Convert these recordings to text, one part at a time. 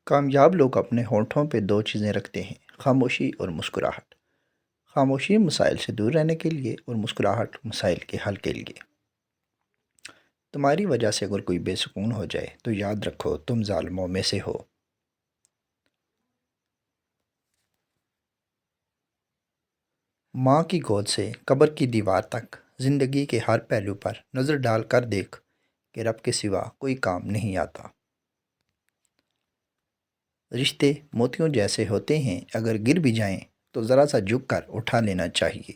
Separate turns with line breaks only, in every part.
کامیاب لوگ اپنے ہونٹوں پہ دو چیزیں رکھتے ہیں: خاموشی اور مسکراہٹ۔ خاموشی مسائل سے دور رہنے کے لیے اور مسکراہٹ مسائل کے حل کے لیے۔ تمہاری وجہ سے اگر کوئی بے سکون ہو جائے تو یاد رکھو تم ظالموں میں سے ہو۔ ماں کی گود سے قبر کی دیوار تک زندگی کے ہر پہلو پر نظر ڈال کر دیکھ کہ رب کے سوا کوئی کام نہیں آتا۔ رشتے موتیوں جیسے ہوتے ہیں، اگر گر بھی جائیں تو ذرا سا جھک کر اٹھا لینا چاہیے۔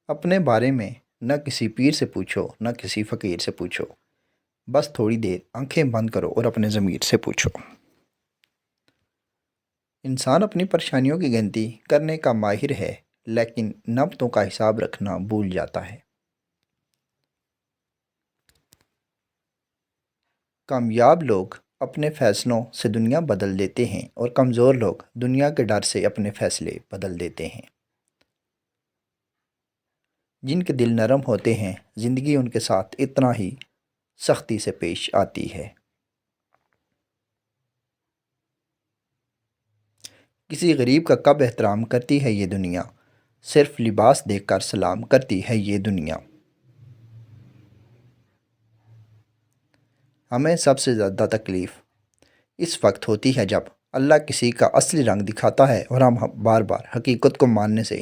اپنے بارے میں نہ کسی پیر سے پوچھو نہ کسی فقیر سے پوچھو، بس تھوڑی دیر آنکھیں بند کرو اور اپنے ضمیر سے پوچھو۔ انسان اپنی پریشانیوں کی گنتی کرنے کا ماہر ہے، لیکن نعمتوں کا حساب رکھنا بھول جاتا ہے۔ کامیاب لوگ اپنے فیصلوں سے دنیا بدل دیتے ہیں اور کمزور لوگ دنیا کے ڈر سے اپنے فیصلے بدل دیتے ہیں۔ جن کے دل نرم ہوتے ہیں زندگی ان کے ساتھ اتنا ہی سختی سے پیش آتی ہے۔ کسی غریب کا کب احترام کرتی ہے یہ دنیا، صرف لباس دیکھ کر سلام کرتی ہے یہ دنیا۔ ہمیں سب سے زیادہ تکلیف اس وقت ہوتی ہے جب اللہ کسی کا اصلی رنگ دکھاتا ہے اور ہم بار بار حقیقت کو ماننے سے